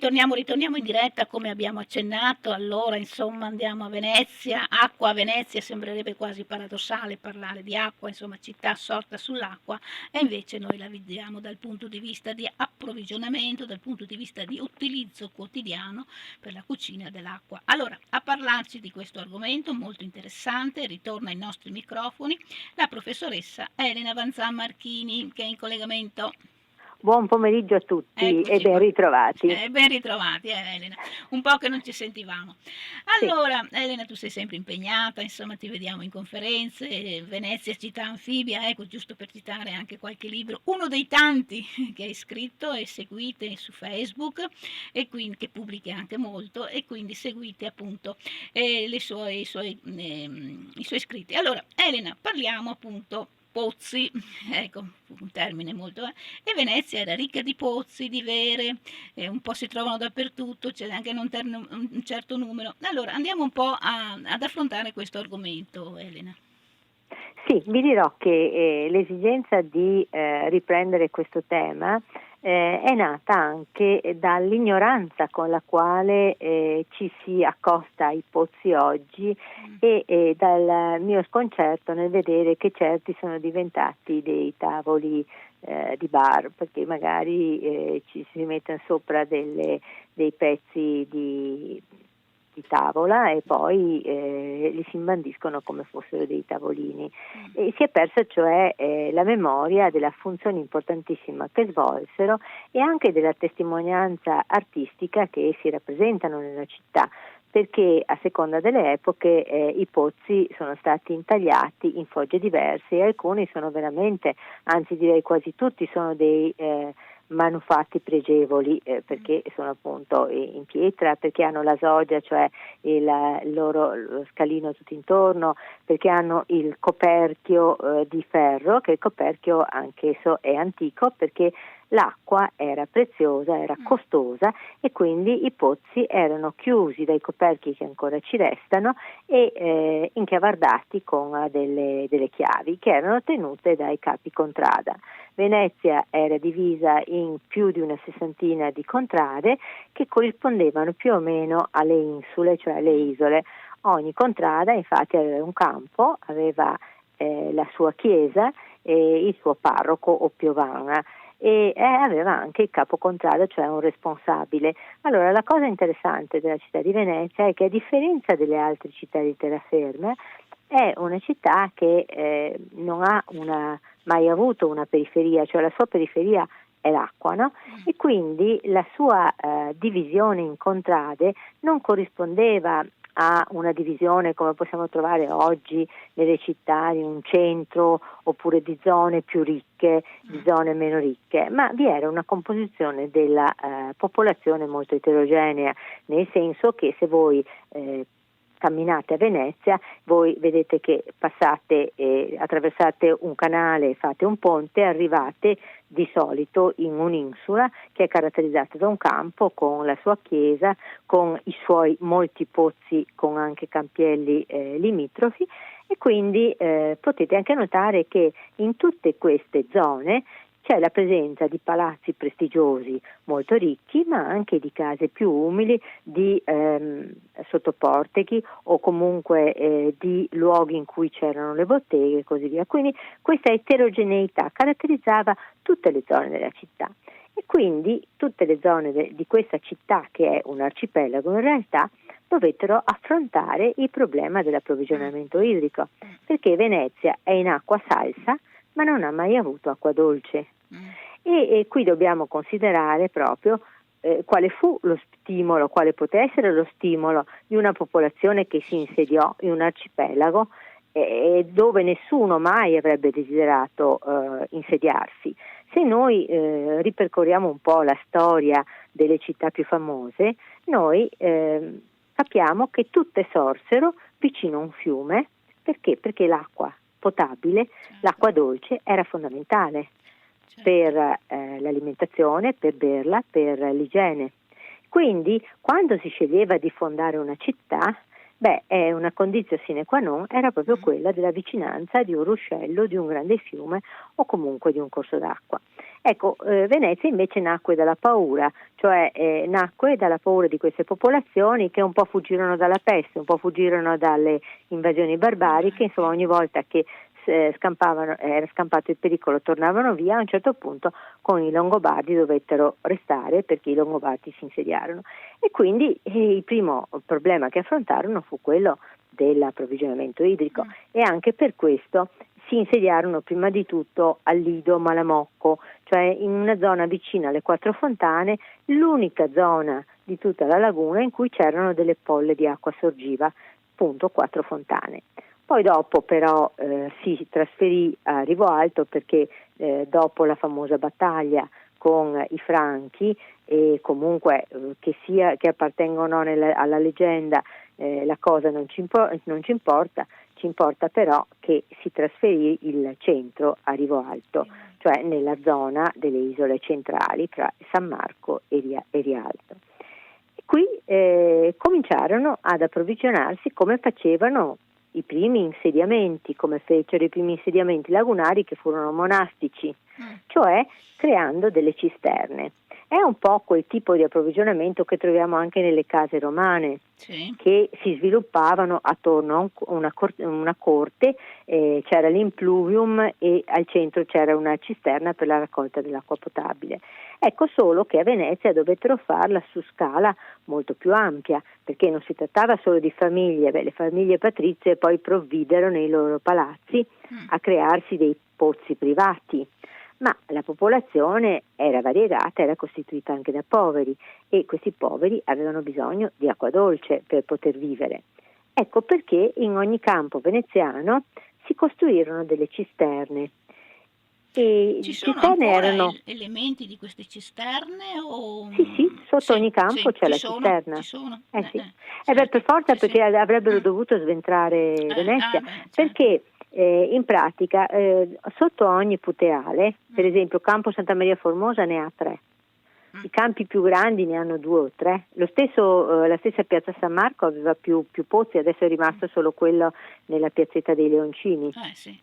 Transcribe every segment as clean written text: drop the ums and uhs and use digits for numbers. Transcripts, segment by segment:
ritorniamo in diretta come abbiamo accennato. Allora, insomma, andiamo a Venezia, acqua a Venezia, sembrerebbe quasi paradossale parlare di acqua, insomma, città sorta sull'acqua, e invece noi la vediamo dal punto di vista di approvvigionamento, dal punto di vista di utilizzo quotidiano per la cucina dell'acqua. Allora, a parlarci di questo argomento molto interessante, ritorna ai nostri microfoni la professoressa Elena Vanzan Marchini, che è in collegamento. Buon pomeriggio a tutti e Eccoci ben qua. ritrovati. Ben ritrovati, Elena. Un po' che non ci sentivamo. Sì. Allora, Elena, tu sei sempre impegnata, insomma, ti vediamo in conferenze, Venezia città anfibia, ecco, giusto per citare anche qualche libro, uno dei tanti che hai scritto e seguite su Facebook, e quindi che pubblichi anche molto, e quindi seguite appunto i suoi scritti. Allora, Elena, parliamo appunto pozzi, ecco, un termine molto. E Venezia era ricca di pozzi, di vere, un po' si trovano dappertutto, c'è anche un certo numero. Allora, andiamo un po' ad affrontare questo argomento, Elena. Sì, vi dirò che l'esigenza di riprendere questo tema è nata anche dall'ignoranza con la quale ci si accosta ai pozzi oggi e dal mio sconcerto nel vedere che certi sono diventati dei tavoli di bar, perché magari ci si mettono sopra dei pezzi di tavola e poi li si imbandiscono come fossero dei tavolini. E si è persa cioè la memoria della funzione importantissima che svolsero e anche della testimonianza artistica che essi rappresentano nella città, perché a seconda delle epoche i pozzi sono stati intagliati in fogge diverse e alcuni sono veramente, anzi direi quasi tutti, sono dei manufatti pregevoli perché sono appunto in pietra, perché hanno la soglia, cioè lo scalino tutto intorno, perché hanno il coperchio di ferro, che il coperchio anch'esso è antico perché l'acqua era preziosa, era costosa e quindi i pozzi erano chiusi dai coperchi che ancora ci restano e inchiavardati con delle chiavi che erano tenute dai capi contrada. Venezia era divisa in più di una sessantina di contrade che corrispondevano più o meno alle insule, cioè alle isole. Ogni contrada infatti aveva un campo, aveva la sua chiesa e il suo parroco o piovana e aveva anche il capo contrada, cioè un responsabile. Allora la cosa interessante della città di Venezia è che a differenza delle altre città di terraferma è una città che non ha mai avuto una periferia, cioè la sua periferia è l'acqua, no? E quindi la sua divisione in contrade non corrispondeva a una divisione come possiamo trovare oggi nelle città di un centro oppure di zone più ricche, di zone meno ricche, ma vi era una composizione della popolazione molto eterogenea, nel senso che se voi camminate a Venezia, voi vedete che passate, attraversate un canale, fate un ponte, arrivate di solito in un'isola che è caratterizzata da un campo con la sua chiesa, con i suoi molti pozzi, con anche campielli limitrofi e quindi potete anche notare che in tutte queste zone c'è la presenza di palazzi prestigiosi molto ricchi, ma anche di case più umili, di sottoportichi o comunque di luoghi in cui c'erano le botteghe e così via. Quindi questa eterogeneità caratterizzava tutte le zone della città e quindi tutte le zone di questa città, che è un arcipelago in realtà, dovettero affrontare il problema dell'approvvigionamento idrico, perché Venezia è in acqua salsa ma non ha mai avuto acqua dolce. E qui dobbiamo considerare proprio quale fu lo stimolo, quale poté essere lo stimolo di una popolazione che si insediò in un arcipelago dove nessuno mai avrebbe desiderato insediarsi. Se noi ripercorriamo un po' la storia delle città più famose, noi capiamo che tutte sorsero vicino a un fiume. Perché? Perché l'acqua potabile, l'acqua dolce era fondamentale per l'alimentazione, per berla, per l'igiene. Quindi quando si sceglieva di fondare una città Beh, è una condizione sine qua non, era proprio quella della vicinanza di un ruscello, di un grande fiume o comunque di un corso d'acqua. Ecco, Venezia invece nacque dalla paura, cioè nacque dalla paura di queste popolazioni che un po' fuggirono dalla peste, un po' fuggirono dalle invasioni barbariche, insomma ogni volta che era scampato il pericolo tornavano via. A un certo punto con i Longobardi dovettero restare perché i Longobardi si insediarono e quindi il primo problema che affrontarono fu quello dell'approvvigionamento idrico e anche per questo si insediarono prima di tutto a Lido Malamocco, cioè in una zona vicina alle Quattro Fontane, l'unica zona di tutta la laguna in cui c'erano delle polle di acqua sorgiva, appunto Quattro Fontane. Poi dopo però si trasferì a Rivo Alto perché dopo la famosa battaglia con i Franchi e comunque che appartengono alla leggenda, la cosa non ci importa, ci importa però che si trasferì il centro a Rivo Alto, cioè nella zona delle isole centrali tra San Marco e Rialto. Qui cominciarono ad approvvigionarsi come facevano i primi insediamenti, come fecero i primi insediamenti lagunari che furono monastici, cioè creando delle cisterne. È un po' quel tipo di approvvigionamento che troviamo anche nelle case romane, sì, che si sviluppavano attorno a una corte, c'era l'impluvium e al centro c'era una cisterna per la raccolta dell'acqua potabile. Ecco solo che a Venezia dovettero farla su scala molto più ampia, perché non si trattava solo di famiglie, le famiglie patrizie poi provvidero nei loro palazzi a crearsi dei pozzi privati. Ma la popolazione era variegata, era costituita anche da poveri e questi poveri avevano bisogno di acqua dolce per poter vivere. Ecco perché in ogni campo veneziano si costruirono delle cisterne. E ci sono ancora elementi di queste cisterne? O... Sì, sotto ogni campo c'è la cisterna. Ci sono. Sì. Certo. Per forza, perché avrebbero dovuto sventrare Venezia, certo. Perché in pratica sotto ogni puteale, per esempio Campo Santa Maria Formosa ne ha 3. I campi più grandi ne hanno 2 o 3. La stessa piazza San Marco aveva più pozzi, adesso è rimasto solo quello nella piazzetta dei Leoncini. Sì.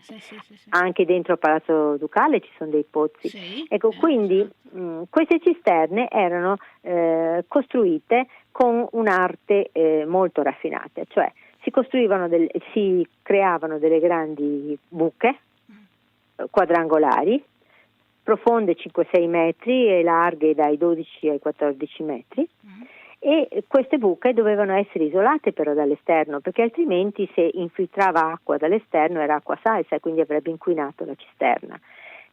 Anche dentro al Palazzo Ducale ci sono dei pozzi. Sì, ecco, quindi queste cisterne erano costruite con un'arte molto raffinata, cioè si creavano delle grandi buche quadrangolari, profonde 5-6 metri e larghe dai 12 ai 14 metri e queste buche dovevano essere isolate però dall'esterno, perché altrimenti se infiltrava acqua dall'esterno era acqua salsa e quindi avrebbe inquinato la cisterna.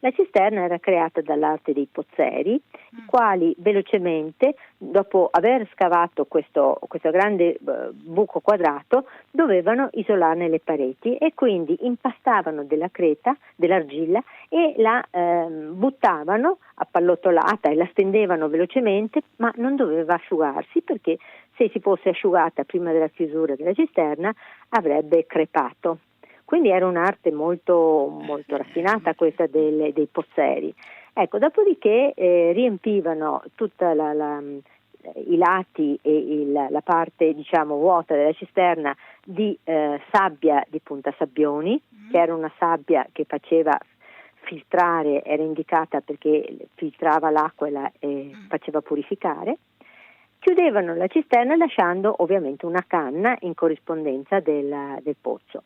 La cisterna era creata dall'arte dei pozzeri, i quali velocemente, dopo aver scavato questo grande buco quadrato, dovevano isolarne le pareti e quindi impastavano della creta, dell'argilla e la buttavano appallottolata e la stendevano velocemente, ma non doveva asciugarsi perché se si fosse asciugata prima della chiusura della cisterna avrebbe crepato. Quindi era un'arte molto, molto raffinata questa dei pozzeri. Ecco, dopodiché riempivano tutta i lati e la parte diciamo vuota della cisterna di sabbia di Punta Sabbioni, che era una sabbia che faceva filtrare, era indicata perché filtrava l'acqua e faceva purificare. Chiudevano la cisterna lasciando ovviamente una canna in corrispondenza del pozzo.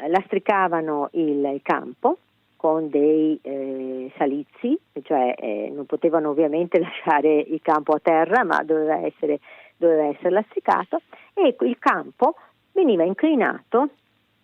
Lastricavano il campo con dei salizi, cioè non potevano ovviamente lasciare il campo a terra, ma doveva essere lastricato e il campo veniva inclinato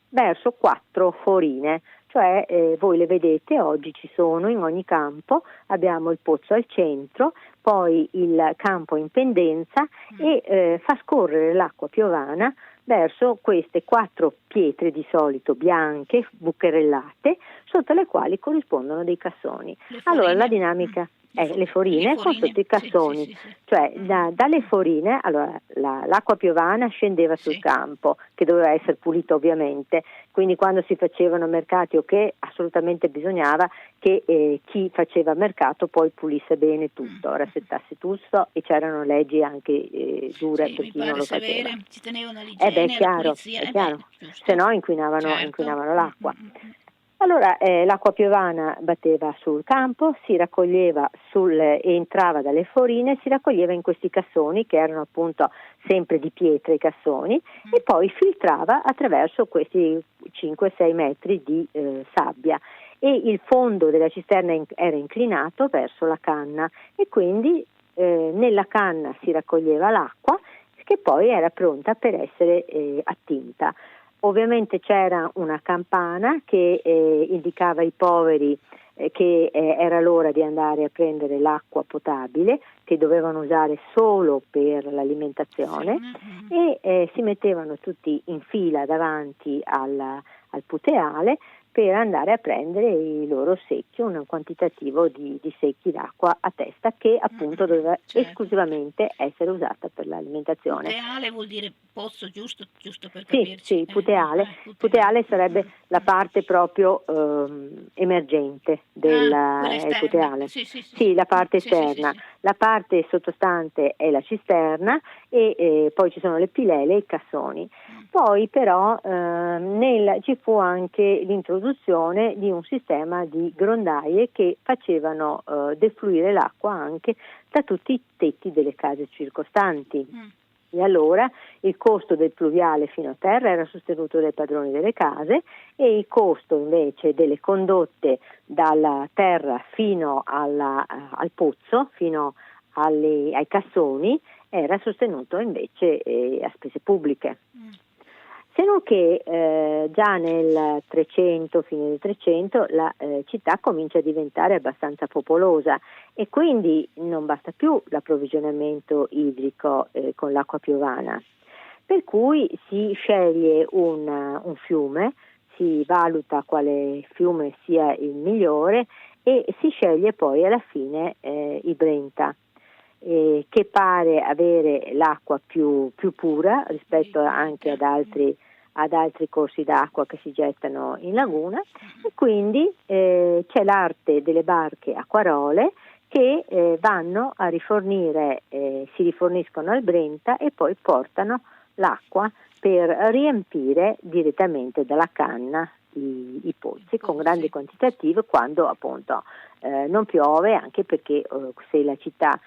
verso 4 forine, cioè voi le vedete, oggi ci sono in ogni campo, abbiamo il pozzo al centro, poi il campo in pendenza e fa scorrere l'acqua piovana verso queste 4 pietre di solito bianche, bucherellate, sotto le quali corrispondono dei cassoni. Allora la dinamica le forine con sotto i Sì, sì, cassoni, sì, sì. cioè dalle forine, allora l'acqua piovana scendeva sul Sì. campo, che doveva essere pulito ovviamente, quindi quando si facevano mercati o che assolutamente bisognava che chi faceva mercato poi pulisse bene tutto, rassettasse tutto, e c'erano leggi anche dure Sì, per mi chi non pare lo faceva. severe, ci tenevano Beh, all'igiene, alla pulizia, è chiaro, se giusto, no inquinavano certo. l'acqua. Allora l'acqua piovana batteva sul campo, si raccoglieva e entrava dalle forine, si raccoglieva in questi cassoni che erano appunto sempre di pietra i cassoni, e poi filtrava attraverso questi 5-6 metri di sabbia, e il fondo della cisterna era inclinato verso la canna, e quindi nella canna si raccoglieva l'acqua che poi era pronta per essere attinta. Ovviamente c'era una campana che indicava ai poveri che era l'ora di andare a prendere l'acqua potabile, che dovevano usare solo per l'alimentazione, e si mettevano tutti in fila davanti al puteale per andare a prendere i loro secchi, un quantitativo di secchi d'acqua a testa, che appunto doveva Certo. esclusivamente essere usata per l'alimentazione. Puteale vuol dire pozzo, giusto per Sì, capirci. puteale. Puteale sarebbe la parte proprio emergente Quella del esterna. puteale. Sì, sì, sì, Sì, sì. la parte Sì, sì, sì, esterna. sì. La parte sottostante è la cisterna, e poi ci sono le pilele e i cassoni. Poi però ci fu anche l'introduzione di un sistema di grondaie che facevano defluire l'acqua anche da tutti i tetti delle case circostanti. E allora il costo del pluviale fino a terra era sostenuto dai padroni delle case, e il costo invece delle condotte dalla terra fino al pozzo, fino ai cassoni, era sostenuto invece a spese pubbliche. Se non che già nel 300, fine del 300, la città comincia a diventare abbastanza popolosa, e quindi non basta più l'approvvigionamento idrico con l'acqua piovana. Per cui si sceglie un fiume, si valuta quale fiume sia il migliore, e si sceglie poi alla fine il Brenta, che pare avere l'acqua più pura rispetto anche ad altri corsi d'acqua che si gettano in laguna, e quindi c'è l'arte delle barche acquarole che vanno a rifornire, si riforniscono al Brenta e poi portano l'acqua per riempire direttamente dalla canna i pozzi con grandi quantitativi quando appunto non piove, anche perché se la città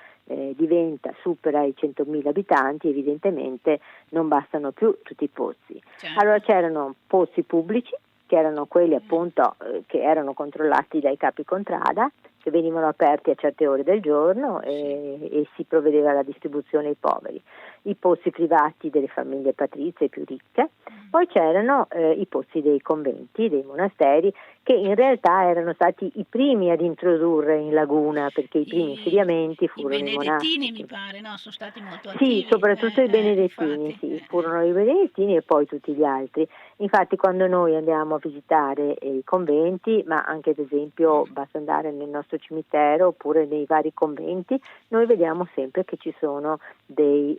supera i 100.000 abitanti, evidentemente non bastano più tutti i pozzi. Certo. Allora c'erano pozzi pubblici, che erano quelli appunto che erano controllati dai capi contrada, che venivano aperti a certe ore del giorno, e si provvedeva alla distribuzione ai poveri. I pozzi privati delle famiglie patrizie più ricche. Poi c'erano i pozzi dei conventi, dei monasteri, che in realtà erano stati i primi ad introdurre in laguna, perché i primi insediamenti I furono i benedettini, monastici. mi pare, no? Sono stati molto Sì, attivi. soprattutto i benedettini, Infatti. sì, furono i benedettini e poi tutti gli altri. Infatti quando noi andiamo a visitare i conventi, ma anche ad esempio basta andare nel nostro cimitero oppure nei vari conventi, noi vediamo sempre che ci sono dei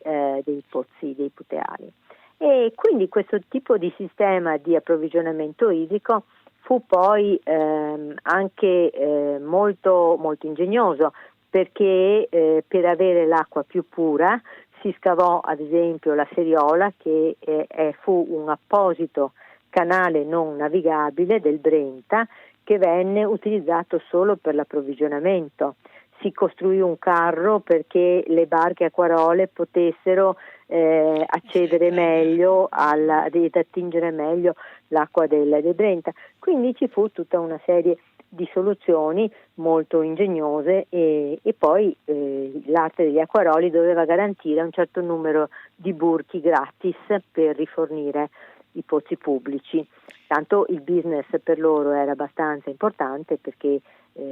pozzi, dei puteali. E quindi questo tipo di sistema di approvvigionamento idrico fu poi anche molto, molto ingegnoso, perché per avere l'acqua più pura si scavò ad esempio la Seriola, che fu un apposito canale non navigabile del Brenta, che venne utilizzato solo per l'approvvigionamento. Si costruì un carro perché le barche acquarole potessero accedere meglio ed attingere meglio l'acqua del Brenta. Quindi ci fu tutta una serie di soluzioni molto ingegnose, e poi l'arte degli acquaroli doveva garantire un certo numero di burchi gratis per rifornire i pozzi pubblici. Tanto il business per loro era abbastanza importante, perché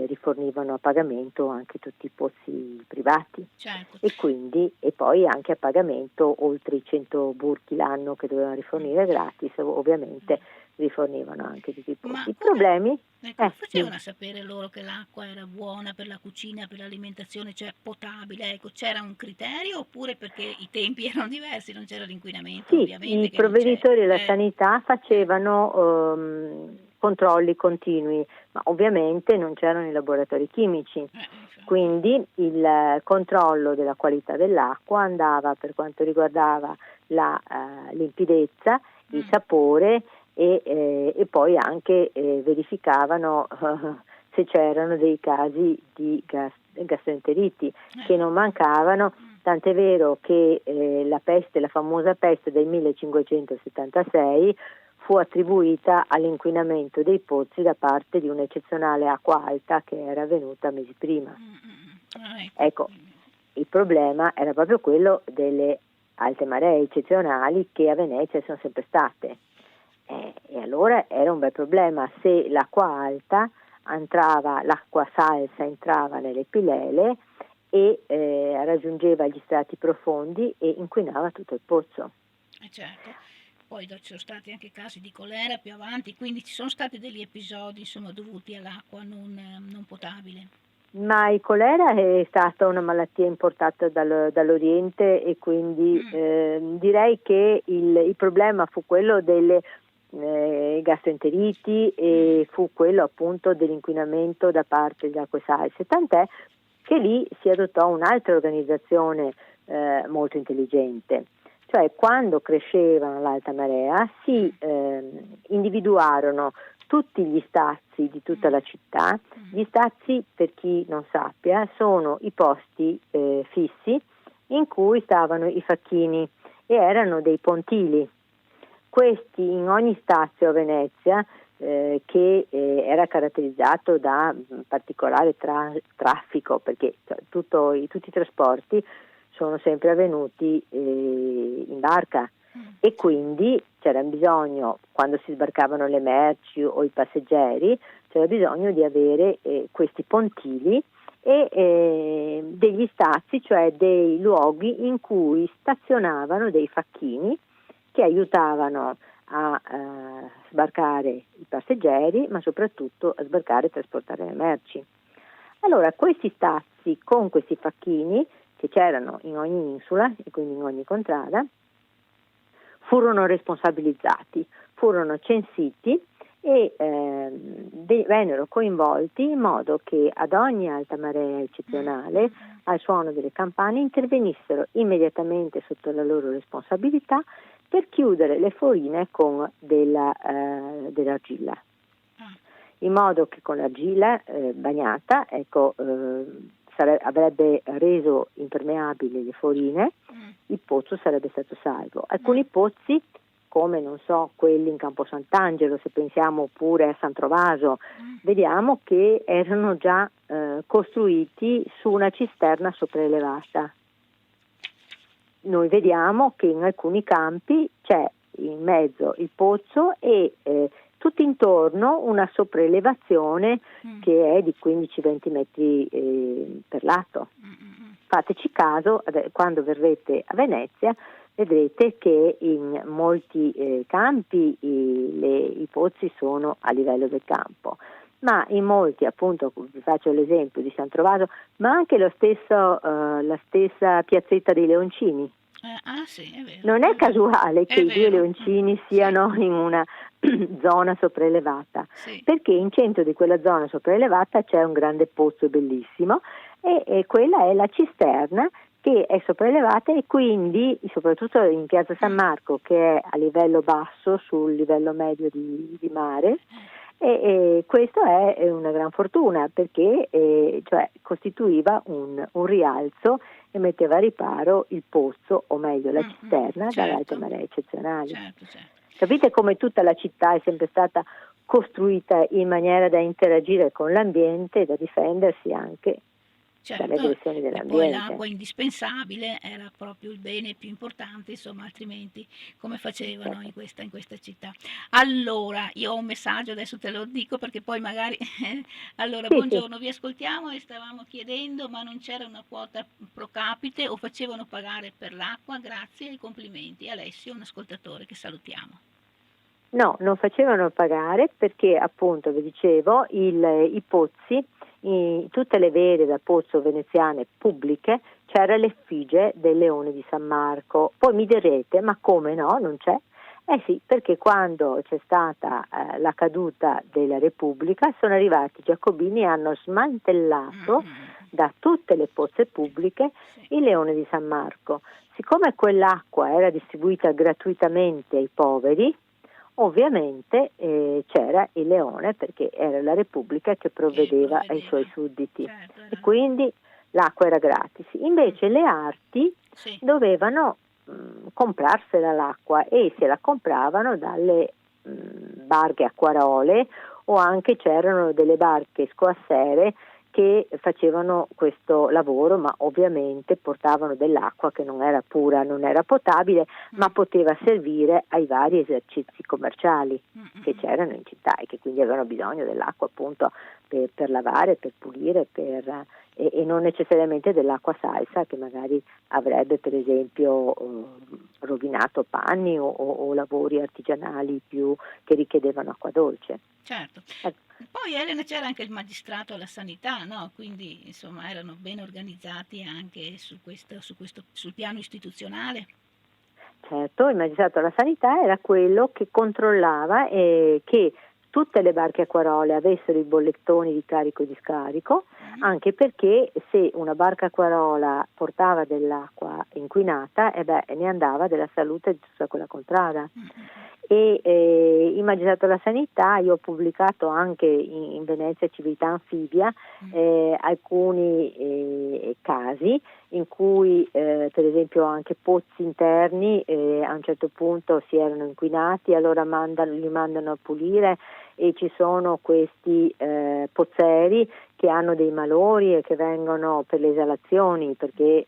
rifornivano a pagamento anche tutti i pozzi privati. Certo. E poi anche a pagamento oltre i 100 burchi l'anno che dovevano rifornire gratis, ovviamente rifornivano anche tutti i Ma pozzi. I come problemi? come Dimmi. facevano a sapere loro che l'acqua era buona per la cucina, per l'alimentazione, cioè potabile, ecco, c'era un criterio oppure perché i tempi erano diversi, non c'era l'inquinamento Sì, ovviamente i che non c'è. provveditori della sanità Eh, facevano controlli continui, ma ovviamente non c'erano i laboratori chimici, infatti. quindi il controllo della qualità dell'acqua andava per quanto riguardava la limpidezza, il Mh, sapore e poi anche verificavano se c'erano dei casi di gastroenteriti che non mancavano. mh, Tant'è vero che la famosa peste del 1576 fu attribuita all'inquinamento dei pozzi da parte di un'eccezionale acqua alta che era avvenuta mesi prima. ecco, Ecco, quindi il problema era proprio quello delle alte maree eccezionali che a Venezia sono sempre state. E allora era un bel problema se l'acqua alta l'acqua salsa entrava nelle pilele e raggiungeva gli strati profondi e inquinava tutto il pozzo. certo. Poi ci sono stati anche casi di colera più avanti, quindi ci sono stati degli episodi, insomma, dovuti all'acqua non potabile. Ma il colera è stata una malattia importata dall'Oriente e quindi Mh, direi che il problema fu quello delle gastroenteriti mh, e fu quello appunto dell'inquinamento da parte delle acque salse, tant'è che lì si adottò un'altra organizzazione molto intelligente. Cioè quando cresceva l'alta marea si individuarono tutti gli stazi di tutta mh, la città. mh, Gli stazi, per chi non sappia, sono i posti fissi in cui stavano i facchini e erano dei pontili. Questi in ogni stazio a Venezia, che era caratterizzato da particolare traffico, perché tutti i trasporti sono sempre avvenuti in barca e sì, quindi c'era bisogno, quando si sbarcavano le merci o i passeggeri, c'era bisogno di avere questi pontili e degli stazi, cioè dei luoghi in cui stazionavano dei facchini che aiutavano a sbarcare i passeggeri, ma soprattutto a sbarcare e trasportare le merci. Allora, questi stazzi con questi facchini, che c'erano in ogni insula e quindi in ogni contrada, furono responsabilizzati, furono censiti e vennero coinvolti in modo che ad ogni alta marea eccezionale, al suono delle campane, intervenissero immediatamente sotto la loro responsabilità per chiudere le forine con dell'argilla, ah, in modo che con l'argilla bagnata avrebbe reso impermeabili le forine, mh, il pozzo sarebbe stato salvo. mh, Alcuni pozzi, come non so, quelli in Campo Sant'Angelo, se pensiamo pure a San Trovaso, mh, vediamo che erano già costruiti su una cisterna sopraelevata. Noi vediamo che in alcuni campi c'è in mezzo il pozzo e tutto intorno una sopraelevazione mh, che è di 15-20 metri per lato. Fateci caso, quando verrete a Venezia vedrete che in molti campi i pozzi sono a livello del campo, ma in molti, appunto, vi faccio l'esempio di San Trovaso, ma anche la stessa piazzetta dei Leoncini. sì, è vero, Non è casuale che è i due vero, leoncini sì, siano in una zona sopraelevata, sì, perché in centro di quella zona sopraelevata c'è un grande pozzo bellissimo e quella è la cisterna che è sopraelevata e quindi, soprattutto in Piazza San Marco, che è a livello basso sul livello medio di mare, e questo è una gran fortuna perché cioè, costituiva un rialzo e metteva a riparo il pozzo, o meglio la cisterna, dalle alte certo, maree eccezionali. certo, certo. Capite come tutta la città è sempre stata costruita in maniera da interagire con l'ambiente e da difendersi anche dalle Certo, aggressioni e poi dell'ambiente. l'acqua indispensabile era proprio il bene più importante, insomma, altrimenti come facevano Certo. in questa città? Allora, io ho un messaggio, adesso te lo dico perché poi magari... Allora, Sì, sì. buongiorno, vi ascoltiamo e stavamo chiedendo, ma non c'era una quota pro capite o facevano pagare per l'acqua? Grazie e complimenti. Alessio, un ascoltatore che salutiamo. No, non facevano pagare perché appunto, vi dicevo, i pozzi, tutte le vele da pozzo veneziane pubbliche, c'era l'effigie del leone di San Marco. Poi mi direte, ma come no, non c'è? Eh sì, perché quando c'è stata la caduta della Repubblica sono arrivati i giacobini e hanno smantellato da tutte le pozze pubbliche Sì. il leone di San Marco. Siccome quell'acqua era distribuita gratuitamente ai poveri, ovviamente c'era il leone perché era la Repubblica che Che provvedeva ai provvedeva, suoi sudditi certo, e quindi l'acqua era gratis. Invece le arti sì. dovevano comprarsela l'acqua e se la compravano dalle barche acquarole o anche c'erano delle barche scoassere che facevano questo lavoro, ma ovviamente portavano dell'acqua che non era pura, non era potabile, ma poteva servire ai vari esercizi commerciali che c'erano in città e che quindi avevano bisogno dell'acqua appunto per lavare, per pulire, e non necessariamente dell'acqua salsa che magari avrebbe per esempio rovinato panni o lavori artigianali più che richiedevano acqua dolce. Certo. Poi Elena c'era anche il magistrato alla sanità, no? Quindi insomma erano ben organizzati anche sul piano istituzionale. Certo, il magistrato alla sanità era quello che controllava che tutte le barche acquarole avessero i bollettoni di carico e di scarico, anche perché se una barca acquarola portava dell'acqua inquinata, ne andava della salute di tutta quella contrada. E il magistrato della sanità, io ho pubblicato anche in Venezia Civiltà Anfibia alcuni casi in cui per esempio anche pozzi interni a un certo punto si erano inquinati, allora li mandano a pulire e ci sono questi pozzeri che hanno dei malori e che vengono per le esalazioni perché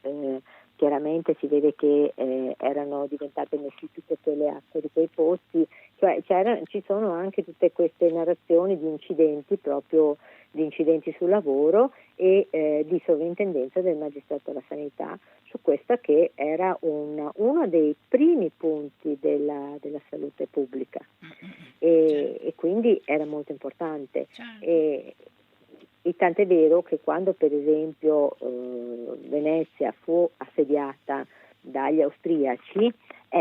chiaramente si vede che erano diventate nessicite le acque di quei posti, cioè ci sono anche tutte queste narrazioni di incidenti, proprio di incidenti sul lavoro e di sovrintendenza del magistrato della sanità su questa che era uno dei primi punti della salute pubblica e quindi era molto importante. E tant'è vero che quando per esempio Venezia fu assediata dagli austriaci,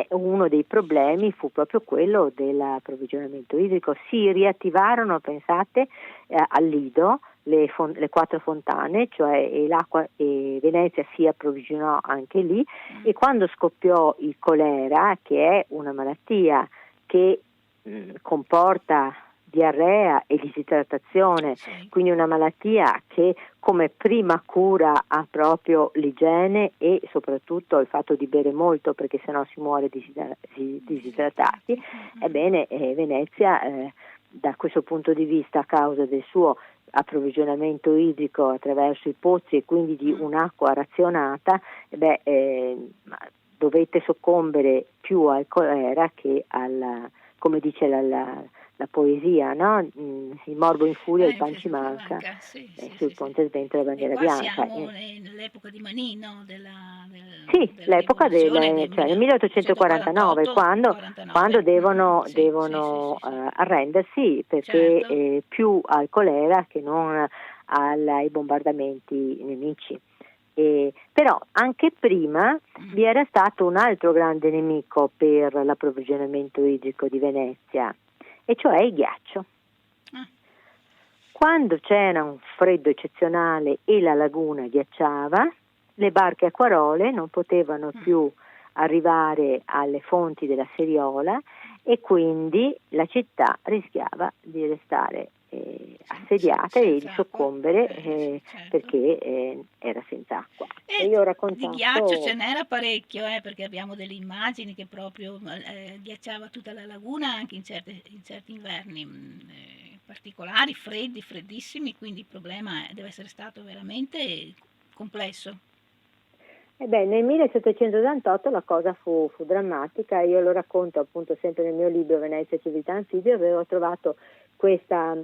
uno dei problemi fu proprio quello dell'approvvigionamento idrico. Si riattivarono, pensate, al Lido le 4 fontane, cioè l'acqua e Venezia si approvvigionò anche lì e quando scoppiò il colera, che è una malattia che comporta diarrea e disidratazione, quindi una malattia che come prima cura ha proprio l'igiene e soprattutto il fatto di bere molto perché sennò si muore disidratati. Ebbene, Venezia da questo punto di vista a causa del suo approvvigionamento idrico attraverso i pozzi e quindi di un'acqua razionata, dovette soccombere più al colera che come dice la poesia, no? Il morbo in furia, il pan ci manca, sul ponte sventa la bandiera bianca. Siamo nell'epoca di Manin, no? Sì, l'epoca cioè nel 1849, quando devono arrendersi perché più al colera che non ai bombardamenti nemici. Però anche prima vi era stato un altro grande nemico per l'approvvigionamento idrico di Venezia, e cioè il ghiaccio. Quando c'era un freddo eccezionale e la laguna ghiacciava, le barche acquarole non potevano più arrivare alle fonti della Seriola e quindi la città rischiava di restare assediata e di soccombere perché era senza acqua. E io ho raccontato... Di ghiaccio ce n'era parecchio, perché abbiamo delle immagini che proprio ghiacciava tutta la laguna anche in certi inverni particolari, freddi, freddissimi, quindi il problema deve essere stato veramente complesso. Nel 1788 la cosa fu drammatica, io lo racconto appunto sempre nel mio libro Venezia Civiltà Anfibia, avevo trovato questa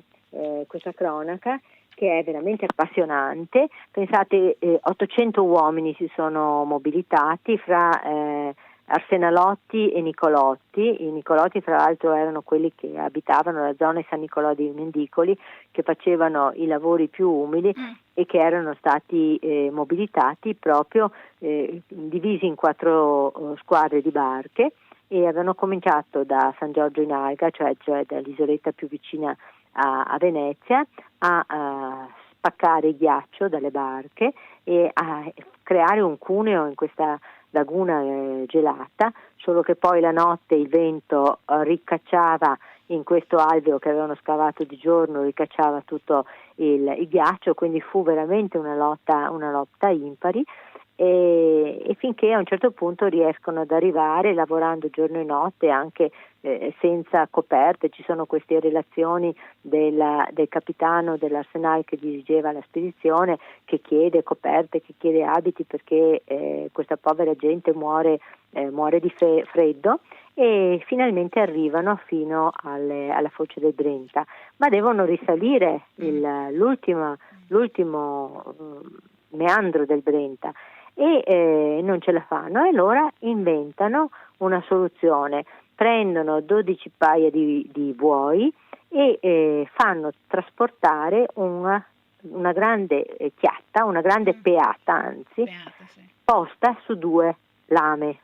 cronaca che è veramente appassionante. Pensate, 800 uomini si sono mobilitati fra Arsenalotti e Nicolotti. I Nicolotti fra l'altro erano quelli che abitavano la zona di San Nicolò dei Mendicoli, che facevano i lavori più umili e che erano stati mobilitati proprio divisi in 4 squadre di barche, e avevano cominciato da San Giorgio in Alga, cioè dall'isoletta più vicina a Venezia, a spaccare il ghiaccio dalle barche e a creare un cuneo in questa laguna gelata, solo che poi la notte il vento ricacciava in questo alveo che avevano scavato di giorno, ricacciava tutto il ghiaccio, quindi fu veramente una lotta impari, e finché a un certo punto riescono ad arrivare lavorando giorno e notte anche senza coperte. Ci sono queste relazioni del capitano dell'Arsenal che dirigeva la spedizione, che chiede coperte, che chiede abiti, perché questa povera gente muore di freddo, e finalmente arrivano fino alla foce del Brenta, ma devono risalire l'ultimo meandro del Brenta, e non ce la fanno, e allora inventano una soluzione: prendono 12 paia di buoi e fanno trasportare una grande chiatta, una grande peata anzi, posta su 2 lame,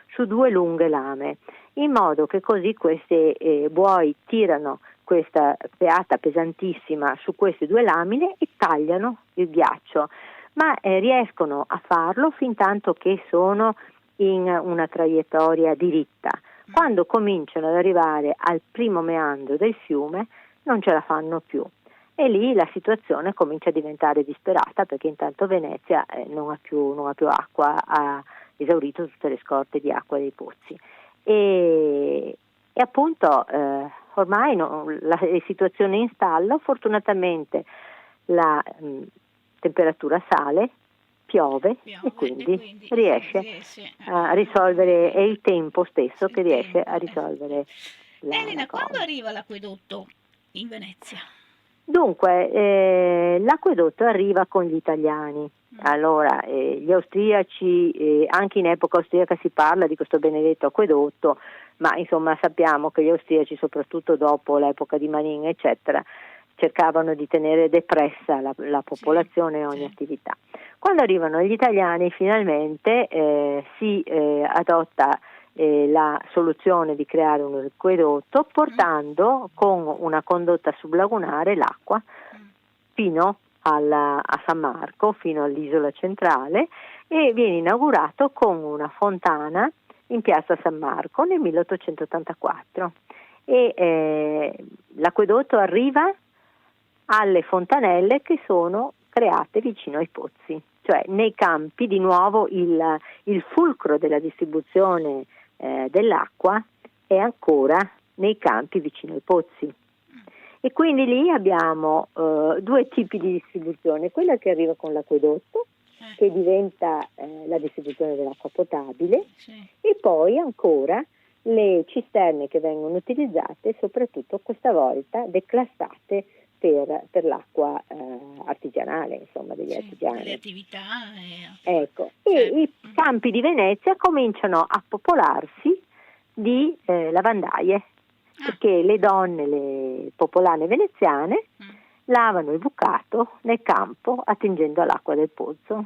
su 2 lunghe lame, in modo che così questi buoi tirano questa peata pesantissima su queste 2 lamine e tagliano il ghiaccio, ma riescono a farlo fin tanto che sono in una traiettoria diritta. Quando cominciano ad arrivare al primo meandro del fiume non ce la fanno più, e lì la situazione comincia a diventare disperata, perché intanto Venezia non ha più acqua, ha esaurito tutte le scorte di acqua dei pozzi, e appunto ormai la situazione è in stallo. Fortunatamente la temperatura sale, piove e quindi riesce a risolvere, è il tempo stesso che riesce a risolvere Elena, la cosa. quando arriva l'acquedotto in Venezia? Dunque, l'acquedotto arriva con gli italiani. Allora, gli austriaci, anche in epoca austriaca si parla di questo benedetto acquedotto, ma insomma sappiamo che gli austriaci, soprattutto dopo l'epoca di Manin eccetera, cercavano di tenere depressa la popolazione e ogni attività. Quando arrivano gli italiani finalmente si adotta la soluzione di creare un acquedotto, portando con una condotta sublagunare l'acqua fino a San Marco, fino all'isola centrale, e viene inaugurato con una fontana in piazza San Marco nel 1884, e l'acquedotto arriva alle fontanelle che sono create vicino ai pozzi, cioè nei campi. Di nuovo il fulcro della distribuzione dell'acqua è ancora nei campi vicino ai pozzi, e quindi lì abbiamo 2 tipi di distribuzione: quella che arriva con l'acquedotto, che diventa la distribuzione dell'acqua potabile, e poi ancora le cisterne che vengono utilizzate, soprattutto questa volta declassate per l'acqua artigianale, insomma, degli artigiani. Delle attività. Ecco, e i campi di Venezia cominciano a popolarsi di lavandaie, perché le donne, le popolane veneziane, lavano il bucato nel campo attingendo all'acqua del pozzo,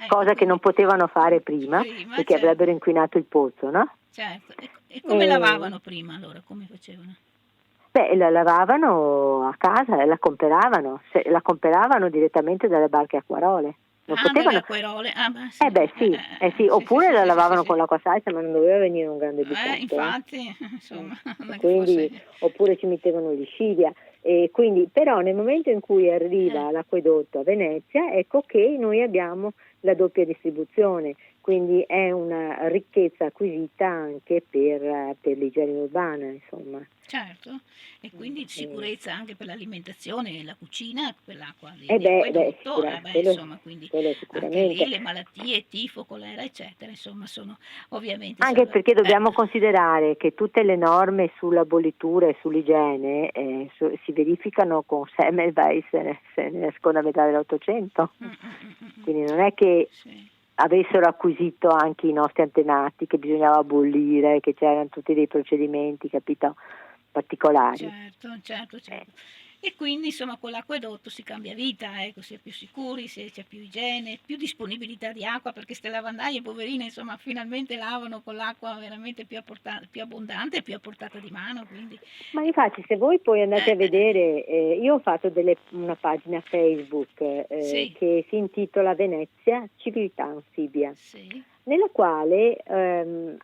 cosa che non potevano fare prima perché avrebbero inquinato il pozzo, no? Certo. E come lavavano prima, allora? Come facevano? Beh, la lavavano a casa, la comperavano direttamente dalle barche acquarole. Non potevano... acquerole. Sì, oppure la lavavano con l'acqua salsa, ma non doveva venire un grande bucato. Infatti, insomma, quindi, oppure ci mettevano l'iscidia. E quindi, però nel momento in cui arriva l'acquedotto a Venezia, ecco che noi abbiamo la doppia distribuzione, quindi è una ricchezza acquisita anche per l'igiene urbana, insomma. Certo, e quindi sicurezza anche per l'alimentazione e la cucina, per l'acqua di acquedotto, insomma, quindi sicuramente. anche lì le malattie, tifo, colera, eccetera, insomma, sono ovviamente... Anche perché dobbiamo considerare che tutte le norme sulla bollitura e sull'igiene si verificano con Semmelweis nella seconda metà dell'Ottocento, quindi non è che avessero acquisito anche i nostri antenati, che bisognava bollire, che c'erano tutti dei procedimenti, capito, particolari. Certo. E quindi insomma con l'acquedotto si cambia vita, ecco, si è più sicuri, c'è più igiene, più disponibilità di acqua, perché ste lavandaie poverine insomma finalmente lavano con l'acqua veramente più abbondante e più a portata di mano, quindi Ma infatti se voi poi andate a vedere, io ho fatto una pagina Facebook sì, che si intitola Venezia, civiltà anfibia, sì, nella quale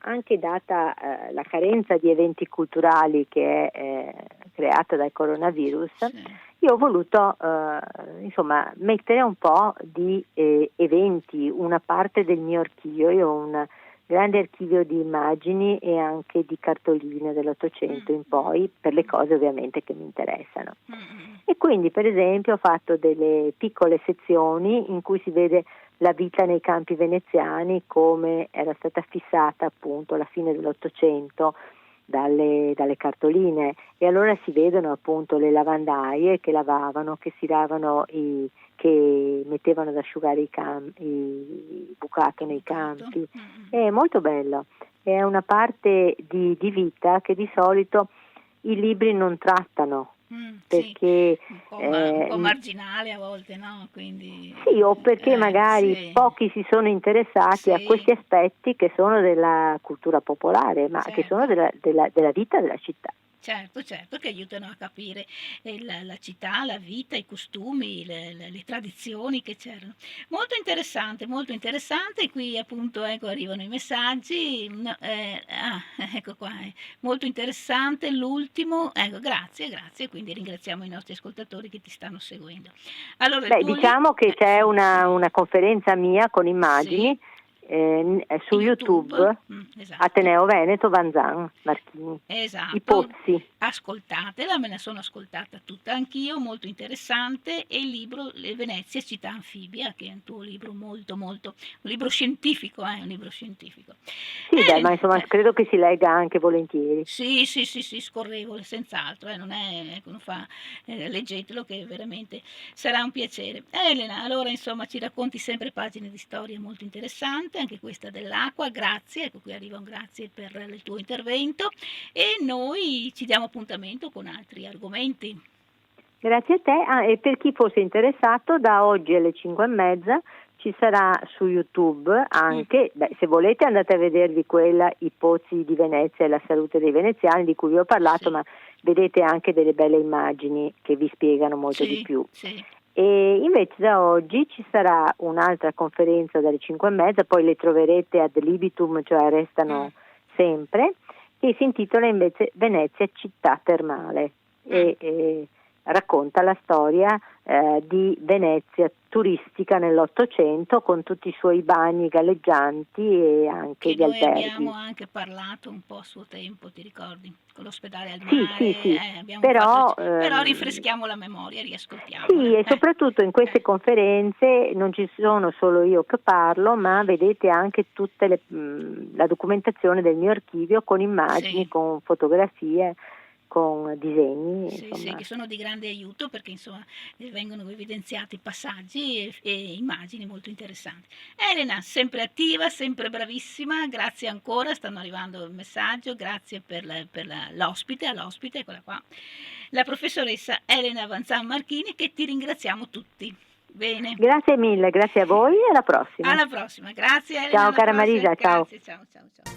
anche data la carenza di eventi culturali che è creata dal coronavirus, sì. io ho voluto insomma mettere un po' di eventi, una parte del mio archivio. Io ho un grande archivio di immagini e anche di cartoline dell'Ottocento in poi, per le cose ovviamente che mi interessano. E quindi per esempio ho fatto delle piccole sezioni in cui si vede la vita nei campi veneziani come era stata fissata appunto alla fine dell'Ottocento dalle cartoline, e allora si vedono appunto le lavandaie che lavavano, che che mettevano ad asciugare i bucato nei campi. È molto bello, è una parte di vita che di solito i libri non trattano, Sì, perché un po' marginale a volte, no? Quindi, sì, o perché magari sì, pochi si sono interessati a sì, questi aspetti che sono della cultura popolare, ma che sono certo. della vita della città. Certo, che aiutano a capire la città, la vita, i costumi, le tradizioni che c'erano. Molto interessante, qui appunto ecco, arrivano i messaggi, no, ecco qua, molto interessante l'ultimo, ecco grazie, quindi ringraziamo i nostri ascoltatori che ti stanno seguendo. Allora il Beh, tuo lì, diciamo che c'è sì, una conferenza mia con sì, immagini su YouTube, YouTube, esatto. Ateneo Veneto, Vanzan, Marchini, I Esatto, Pozzi. ascoltatela, me ne sono ascoltata tutta anch'io, molto interessante, e il libro Le Venezie, città anfibia, che è un tuo libro un libro scientifico, un libro scientifico. Sì, beh, ma Elena, insomma credo che si legga anche volentieri. sì, scorrevole, senz'altro, non è, ecco, non fa, leggetelo che veramente sarà un piacere. Elena, allora insomma ci racconti sempre pagine di storia molto interessanti, anche questa dell'acqua, grazie, ecco qui arriva un grazie per il tuo intervento e noi ci diamo appuntamento con altri argomenti. Grazie a te. Ah, e per chi fosse interessato, da oggi alle 5:30 ci sarà su YouTube Mm, anche, beh, se volete andate a vedervi quella I Pozzi di Venezia e la salute dei veneziani di cui vi ho parlato, sì, ma vedete anche delle belle immagini che vi spiegano molto di sì, più. sì. E invece da oggi ci sarà un'altra conferenza dalle 5:30, poi le troverete ad libitum, cioè Mm, restano sempre, che si intitola invece Venezia città termale. mm. E racconta la storia di Venezia turistica nell'Ottocento con tutti i suoi bagni galleggianti e anche Che gli noi abbiamo alberghi. anche parlato un po' a suo tempo, ti ricordi? Con l'ospedale al Sì, mare, sì, sì, abbiamo fatto, però però rinfreschiamo la memoria, riascoltiamola. sì, e soprattutto in queste Eh, conferenze non ci sono solo io che parlo, ma vedete anche tutta la documentazione del mio archivio con immagini, sì. con fotografie, con disegni, Sì, insomma. che sono di grande aiuto perché insomma vengono evidenziati passaggi e immagini molto interessanti. Elena, sempre attiva, sempre bravissima, grazie ancora, stanno arrivando il messaggio, grazie l'ospite, all'ospite, eccola qua, la professoressa Elena Vanzan Marchini, che ti ringraziamo tutti. Bene, Grazie mille, grazie a voi e alla prossima. alla prossima, grazie Elena, Ciao alla cara prossima, Marisa, ciao. grazie, ciao.